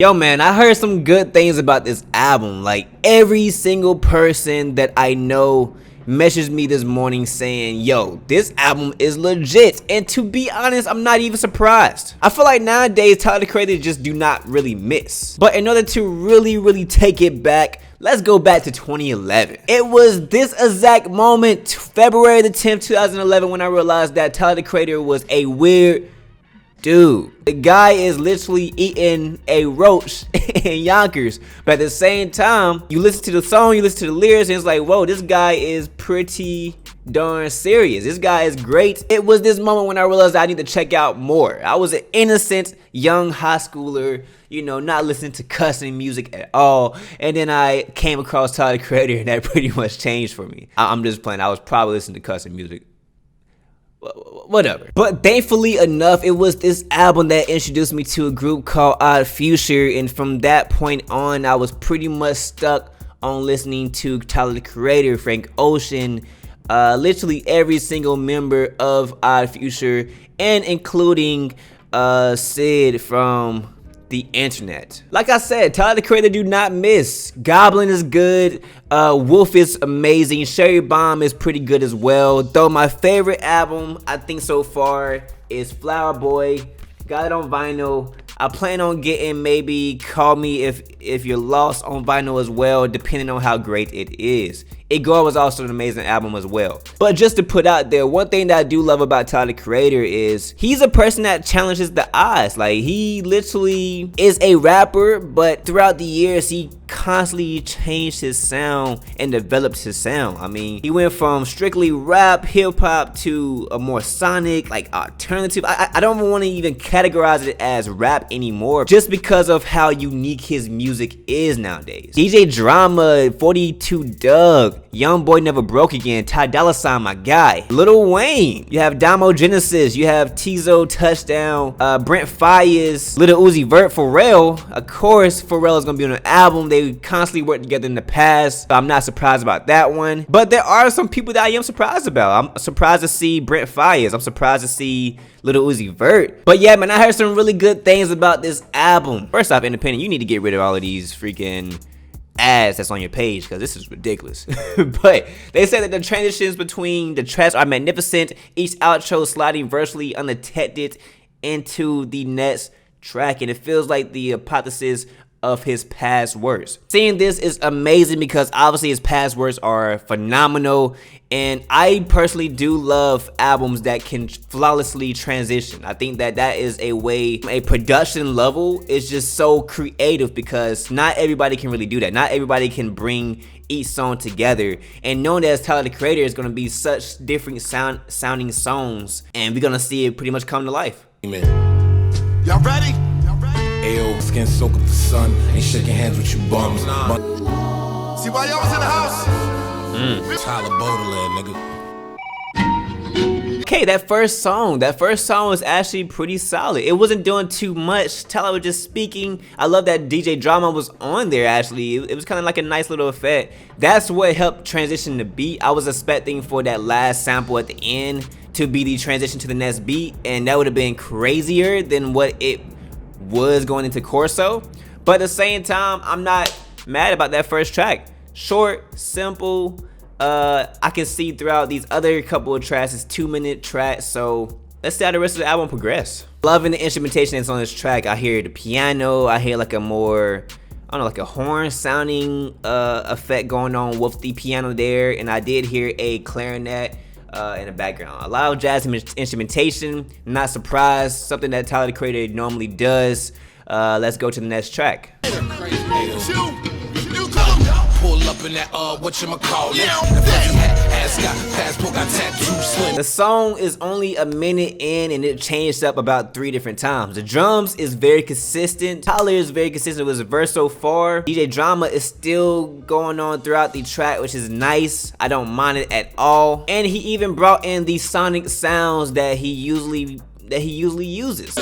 Yo man, I heard some good things about this album. Like every single person that I know messaged me this morning saying, yo, this album is legit. And to be honest, I'm not even surprised. I feel like nowadays Tyler the Creator just do not really miss. But in order to really take it back, let's go back to 2011. It was this exact moment, February the 10th, 2011, when I realized that Tyler the Creator was a weird dude. The guy is literally eating a roach in Yonkers, but at the same time, you listen to the song, you listen to the lyrics, and it's like, whoa, this guy is pretty darn serious. This guy is great. It was this moment when I realized I need to check out more. I was an innocent young high schooler, you know, not listening to cussing music at all, and then I came across Tyler the Creator, and that pretty much changed for me. I'm just playing. I was probably listening to cussing music, whatever. But thankfully enough, it was this album that introduced me to a group called Odd Future, and from that point on, I was pretty much stuck on listening to Tyler the Creator, Frank Ocean, literally every single member of Odd Future, and including Sid from the internet. Like I said, Tyler the Creator do not miss. Goblin is good, Wolf is amazing, Cherry Bomb is pretty good as well, though my favorite album I think so far is Flower Boy. Got it on vinyl. I plan on getting maybe Call Me If You're Lost on vinyl as well, depending on how great it is. Igor was also an amazing album as well. But just to put out there, one thing that I do love about Tyler the Creator is he's a person that challenges the odds. Like, he literally is a rapper, but throughout the years, he constantly changed his sound and developed his sound. I mean, he went from strictly rap, hip-hop to a more sonic, like alternative. I don't want to even categorize it as rap anymore, just because of how unique his music is nowadays. DJ Drama, 42 Doug, Young Boy Never Broke Again, Ty Dolla $ign, my guy, Lil Wayne, you have Damo Genesis, you have Tizo Touchdown, Brent Fayez, Lil Uzi Vert, Pharrell. Of course, Pharrell is gonna be on an album. They constantly worked together in the past, so I'm not surprised about that one. But there are some people that I am surprised about. I'm surprised to see Brent Fayez. I'm surprised to see Lil Uzi Vert. But yeah, man, I heard some really good things about this album. First off, Independent, you need to get rid of all of these freaking ads that's on your page, because this is ridiculous. But they said that the transitions between the tracks are magnificent, each outro sliding virtually undetected into the next track, and it feels like the hypothesis of his past works. Seeing this is amazing because obviously his past works are phenomenal, and I personally do love albums that can flawlessly transition. I think that that is a way, a production level is just so creative, because not everybody can really do that. Not everybody can bring each song together, and knowing that Tyler the Creator is going to be such different sounding songs, and we're going to see it pretty much come to life. Amen. Y'all ready? Ayo, skin soak up the sun, ain't shaking hands with you bums. See why y'all was in the house? Tyler BAUDELAIRE, nigga. Okay, that first song was actually pretty solid. It wasn't doing too much. Tyler was just speaking. I love that DJ Drama was on there actually. It was kind of like a nice little effect. That's what helped transition the beat. I was expecting for that last sample at the end to be the transition to the next beat, and that would have been crazier than what it was going into Corso. But at the same time, I'm not mad about that first track. Short, simple. I can see throughout these other couple of tracks, it's 2-minute tracks, so let's see how the rest of the album progress. Loving the instrumentation that's on this track. I hear the piano, I hear like a more, I don't know, like a horn sounding effect going on with the piano there, and I did hear a clarinet in the background. A lot of jazz instrumentation, not surprised, something that Tyler the Creator normally does. Let's go to the next track. The song is only a minute in, and it changed up about 3 different times. The drums is very consistent. Tyler is very consistent with his verse so far. DJ Drama is still going on throughout the track, which is nice. I don't mind it at all. And he even brought in the sonic sounds that he usually uses.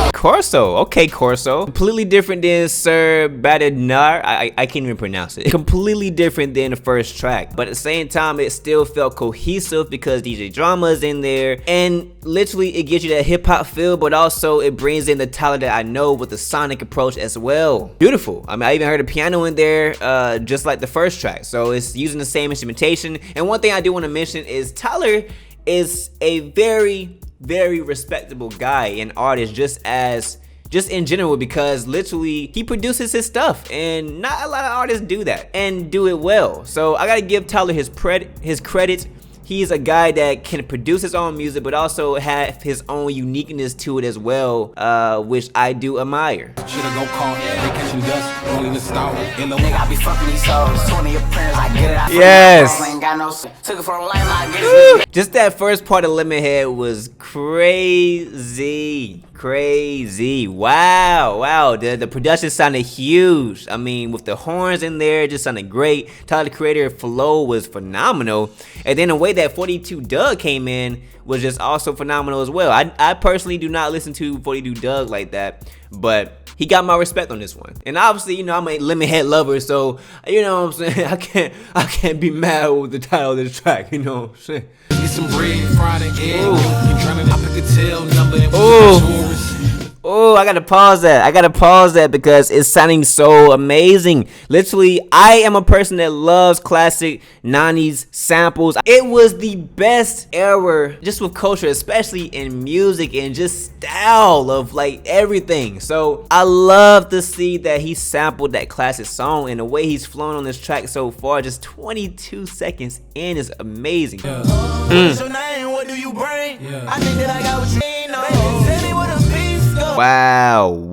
Of Corso. Okay, Corso. Completely different than Sir BAUDELAIRE. I can't even pronounce it. Completely different than the first track. But at the same time, it still felt cohesive because DJ Drama is in there. And literally, it gives you that hip hop feel, but also it brings in the Tyler that I know with the sonic approach as well. Beautiful. I mean, I even heard a piano in there, just like the first track. So it's using the same instrumentation. And one thing I do want to mention is Tyler is a very, very respectable guy and artist, just in general, because literally he produces his stuff and not a lot of artists do that and do it well. So I gotta give Tyler his credit. He's a guy that can produce his own music, but also have his own uniqueness to it as well, which I do admire. Yes. Just that first part of Lemonhead was crazy. Wow. The production sounded huge. I mean, with the horns in there, it just sounded great. Tyler, the Creator flow was phenomenal. And then the way that 42 Doug came in was just also phenomenal as well. I personally do not listen to 42 Doug like that, but he got my respect on this one. And obviously, you know, I'm a Lemonhead lover, so you know what I'm saying, I can't be mad with the title of this track, you know what I'm saying. Get some bread, fried egg. You trying to up at the tail number and oh, I gotta pause that because it's sounding so amazing. Literally, I am a person that loves classic 90s samples. It was the best era just with culture, especially in music and just style of like everything. So I love to see that he sampled that classic song, and the way he's flowing on this track so far, just 22 seconds in, is amazing. What's your name? What do you bring? I think that I got what you need. Tell me what a piece go. Wow.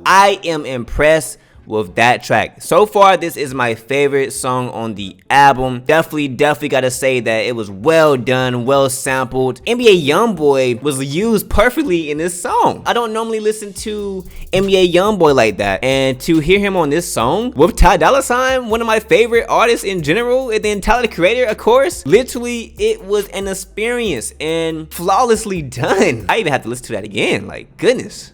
I am impressed with that track. So far, this is my favorite song on the album. Definitely gotta say that it was well done, well sampled. NBA YoungBoy was used perfectly in this song. I don't normally listen to NBA YoungBoy like that, and to hear him on this song with Ty Dolla $ign, one of my favorite artists in general, and then Tyler, the Creator, of course, literally it was an experience and flawlessly done. I even have to listen to that again, like goodness.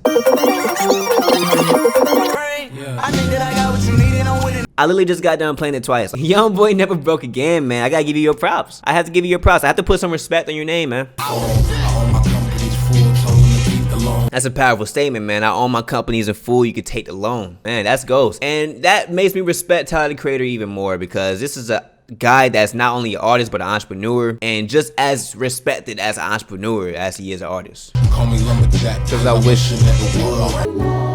I literally just got done playing it twice. YoungBoy never broke again, man. I gotta give you your props. I have to give you your props. I have to put some respect on your name, man. That's a powerful statement, man. I own my companies in full. You could take the loan, man. That's ghost, and that makes me respect Tyler, the Creator, even more, because this is a guy that's not only an artist but an entrepreneur, and just as respected as an entrepreneur as he is an artist. Call me Lumberjack, because I wish you never.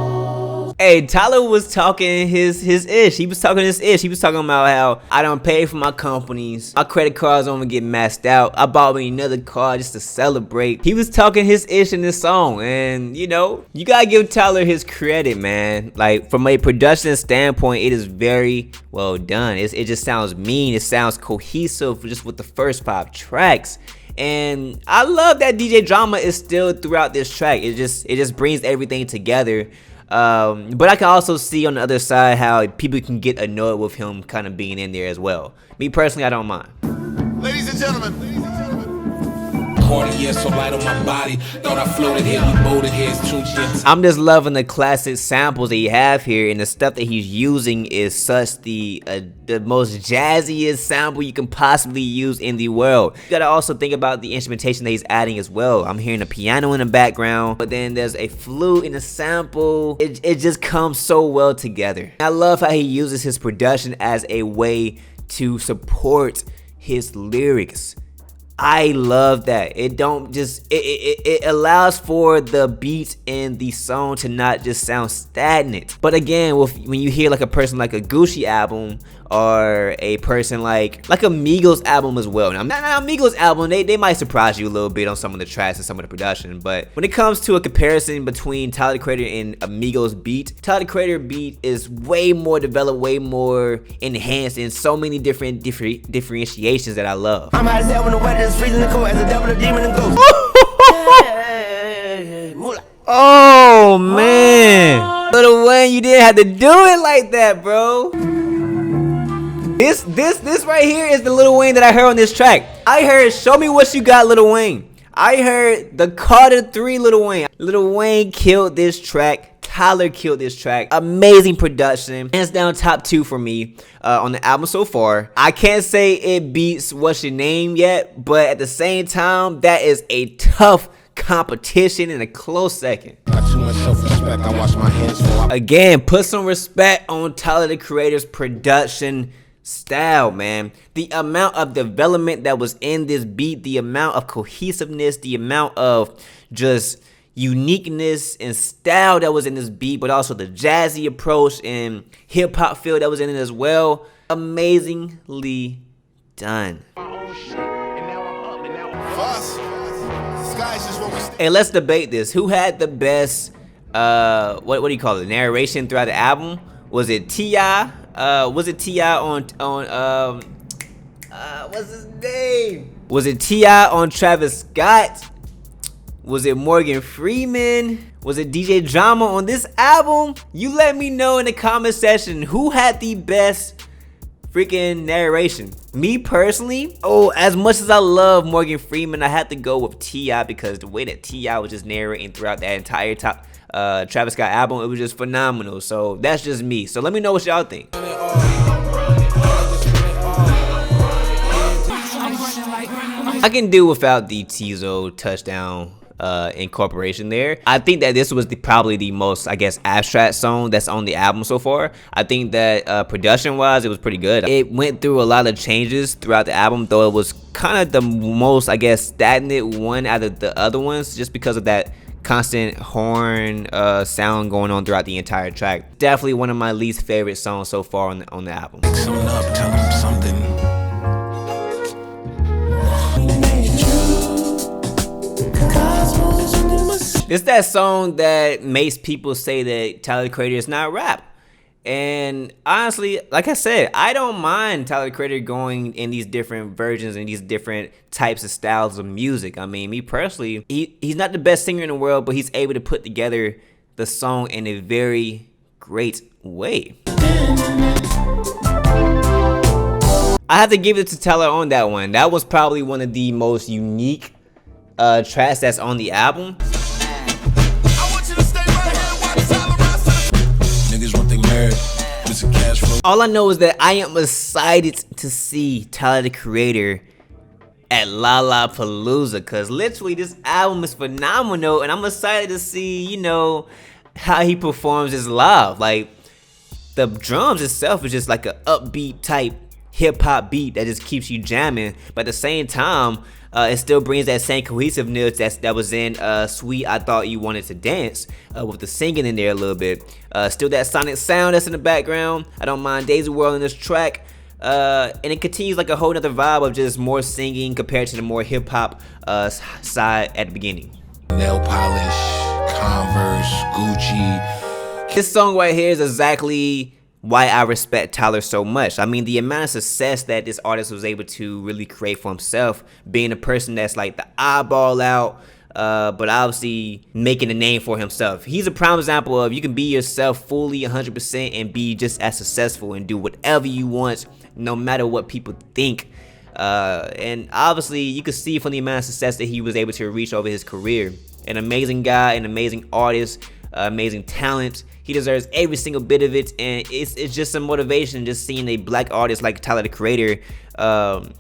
Hey, Tyler was talking his ish. He was talking his ish. He was talking about how I don't pay for my companies. My credit cards don't get maxed out. I bought me another car just to celebrate. He was talking his ish in this song, and you know, you gotta give Tyler his credit, man. Like from a production standpoint, it is very well done. It just sounds mean. It sounds cohesive just with the first 5 tracks. And I love that DJ Drama is still throughout this track. It just brings everything together. But I can also see on the other side how people can get annoyed with him kind of being in there as well. Me personally, I don't mind. Ladies and gentlemen. So light on my body. Thought I floated here, we boated here. I'm just loving the classic samples that you have here, and the stuff that he's using is such the most jazziest sample you can possibly use in the world. You gotta also think about the instrumentation that he's adding as well. I'm hearing a piano in the background, but then there's a flute in the sample. It just comes so well together. I love how he uses his production as a way to support his lyrics. I love that. It don't just it allows for the beat in the song to not just sound stagnant. But again, when you hear like a person like a Gucci album, or a person like a Migos album as well. Now Migos album, they might surprise you a little bit on some of the tracks and some of the production, but when it comes to a comparison between Tyler, the Creator and a Migos beat, Tyler, the Creator beat is way more developed, way more enhanced in so many different differentiations that I love. I'm hot as hell when the weather is freezing cold as a devil, a demon, and ghost. Oh man, Lil Wayne, you didn't have to do it like that, bro. This right here is the Lil Wayne that I heard on this track. I heard "Show Me What You Got," Lil Wayne. I heard the Carter 3 Lil Wayne. Lil Wayne killed this track. Tyler killed this track. Amazing production. Hands down top 2 for me on the album so far. I can't say it beats What's Your Name yet, but at the same time, that is a tough competition in a close second. Got too much self-respect. I wash my hands for. Again, put some respect on Tyler the Creator's production style, man. The amount of development that was in this beat, the amount of cohesiveness, the amount of just uniqueness and style that was in this beat, but also the jazzy approach and hip-hop feel that was in it as well. Amazingly done. Hey, let's debate this. Who had the best what do you call it, narration throughout the album? Was it T.I.? Was it T.I. on what's his name? Was it T.I. on Travis Scott? Was it Morgan Freeman? Was it DJ Drama on this album? You let me know in the comment section who had the best freaking narration. Me personally, as much as I love Morgan Freeman, I had to go with T.I. because the way that T.I. was just narrating throughout that entire Travis Scott album, it was just phenomenal. So that's just me. So let me know what y'all think. I can do without the Tizo touchdown incorporation there. I think that this was probably the most, I guess, abstract song that's on the album so far. I think that production wise, it was pretty good. It went through a lot of changes throughout the album, though it was kind of the most, I guess, stagnant one out of the other ones, just because of that constant horn sound going on throughout the entire track. Definitely one of my least favorite songs so far on the album. Someone up, tell them something. It's that song that makes people say that Tyler the Creator is not rap. And honestly, like I said, I don't mind Tyler the Creator going in these different versions and these different types of styles of music. I mean, me personally, he's not the best singer in the world, but he's able to put together the song in a very great way. I have to give it to Tyler on that one. That was probably one of the most unique tracks that's on the album. All I know is that I am excited to see Tyler the Creator at Lollapalooza, because literally this album is phenomenal, and I'm excited to see, you know, how he performs this live. Like, the drums itself is just like an upbeat type hip-hop beat that just keeps you jamming, but at the same time, it still brings that same cohesiveness that was in Sweet I Thought You Wanted to Dance, with the singing in there a little bit. Still that sonic sound that's in the background. I don't mind Daisy World in this track. And it continues like a whole nother vibe of just more singing compared to the more hip-hop side at the beginning. Nail polish, Converse, Gucci. This song right here is exactly why I respect Tyler so much. I mean, the amount of success that this artist was able to really create for himself, being a person that's like the eyeball out, but obviously making a name for himself. He's a prime example of you can be yourself fully 100% and be just as successful and do whatever you want, no matter what people think. And obviously, you can see from the amount of success that he was able to reach over his career. An amazing guy, an amazing artist, amazing talent. He deserves every single bit of it, and it's just some motivation just seeing a black artist like Tyler the Creator, not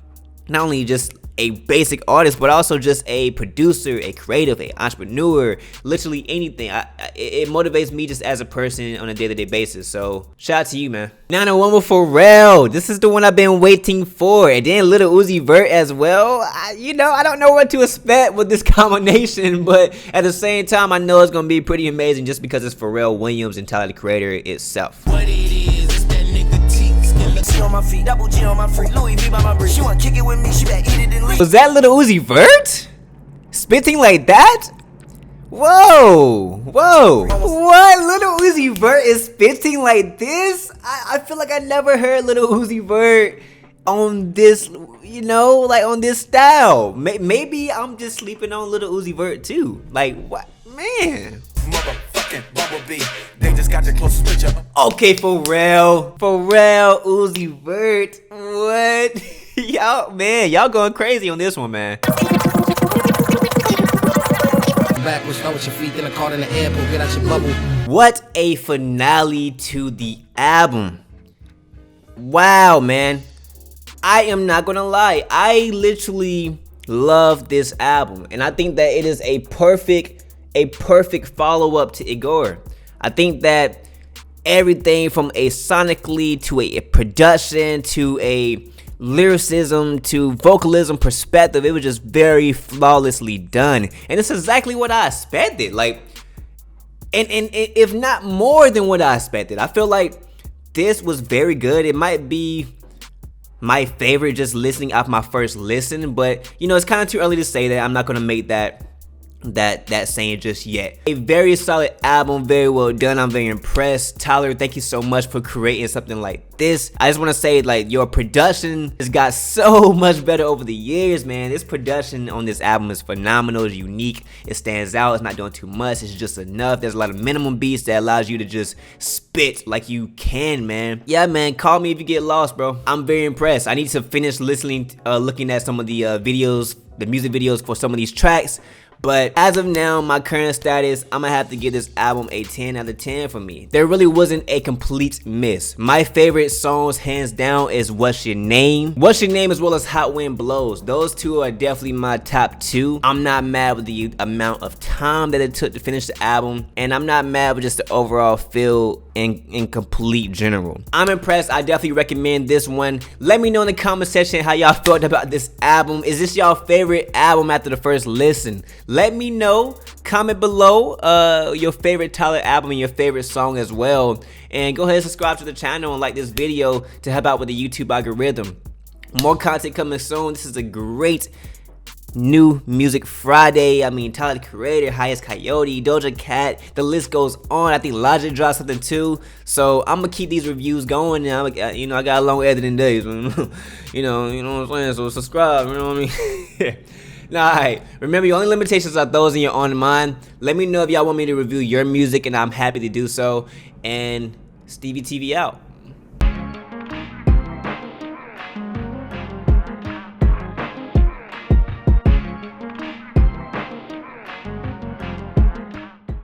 only just a basic artist, but also just a producer, a creative, a entrepreneur, literally anything. It motivates me just as a person on a day-to-day basis. So shout out to you, man. Now the one with Pharrell. This is the one I've been waiting for. And then Lil Uzi Vert as well. I don't know what to expect with this combination, but at the same time, I know it's gonna be pretty amazing just because it's Pharrell Williams and Tyler the Creator itself. What it is that nigga on my feet, double G on my freak, Louis V by my brick. She wanna kick it with me, she better eat it and leave. Was that Lil Uzi Vert? Spitting like that? Whoa, whoa. What? Lil Uzi Vert is spitting like this? I feel like I never heard Lil Uzi Vert on this, like on this style. Maybe I'm just sleeping on Lil Uzi Vert too. Like, what? Man. Bumblebee. They just got your closest picture. Okay, Pharrell, Uzi Vert. What? Y'all going crazy on this one, man. backwards, start with your feet, then a card in the airport, get out your bubble. What a finale to the album. Wow, man. I am not gonna lie. I literally love this album. And I think that it is a perfect follow-up to Igor. I think that everything from a sonically to a production to a lyricism to vocalism perspective, it was just very flawlessly done. And it's exactly what I expected. Like, and if not more than what I expected. I feel like this was very good. It might be my favorite just listening off my first listen, but you know, it's kind of too early to say that. I'm not gonna make that saying just yet. A very solid album, very well done. I'm very impressed. Tyler, thank you so much for creating something like this. I just want to say, like, your production has got so much better over the years, man. This production on this album is phenomenal. It's unique. It stands out. It's not doing too much. It's just enough. There's a lot of minimum beats that allows you to just spit like you can, man. Yeah, man, call me if you get lost, bro. I'm very impressed. I need to finish listening, looking at some of the videos, the music videos for some of these tracks. But as of now, my current status, I'm gonna have to give this album a 10 out of 10 for me. There really wasn't a complete miss. My favorite songs, hands down, is What's Your Name? What's Your Name as well as Hot Wind Blows. Those two are definitely my top two. I'm not mad with the amount of time that it took to finish the album. And I'm not mad with just the overall feel in complete general. I'm impressed. I definitely recommend this one. Let me know in the comment section how y'all felt about this album. Is this y'all favorite album after the first listen? Let me know. Comment below your favorite Tyler album and your favorite song as well. And go ahead and subscribe to the channel and like this video to help out with the YouTube algorithm. More content coming soon. This is a great new music Friday. I mean, Tyler the Creator, Highest Coyote, Doja Cat, the list goes on. I think Logic dropped something too. So I'm gonna keep these reviews going. And you know, I got a long editing days. you know what I'm saying. So subscribe. You know what I mean. Nah, alright. Remember, your only limitations are those in your own mind. Let me know if y'all want me to review your music, and I'm happy to do so. And Stevie TV out.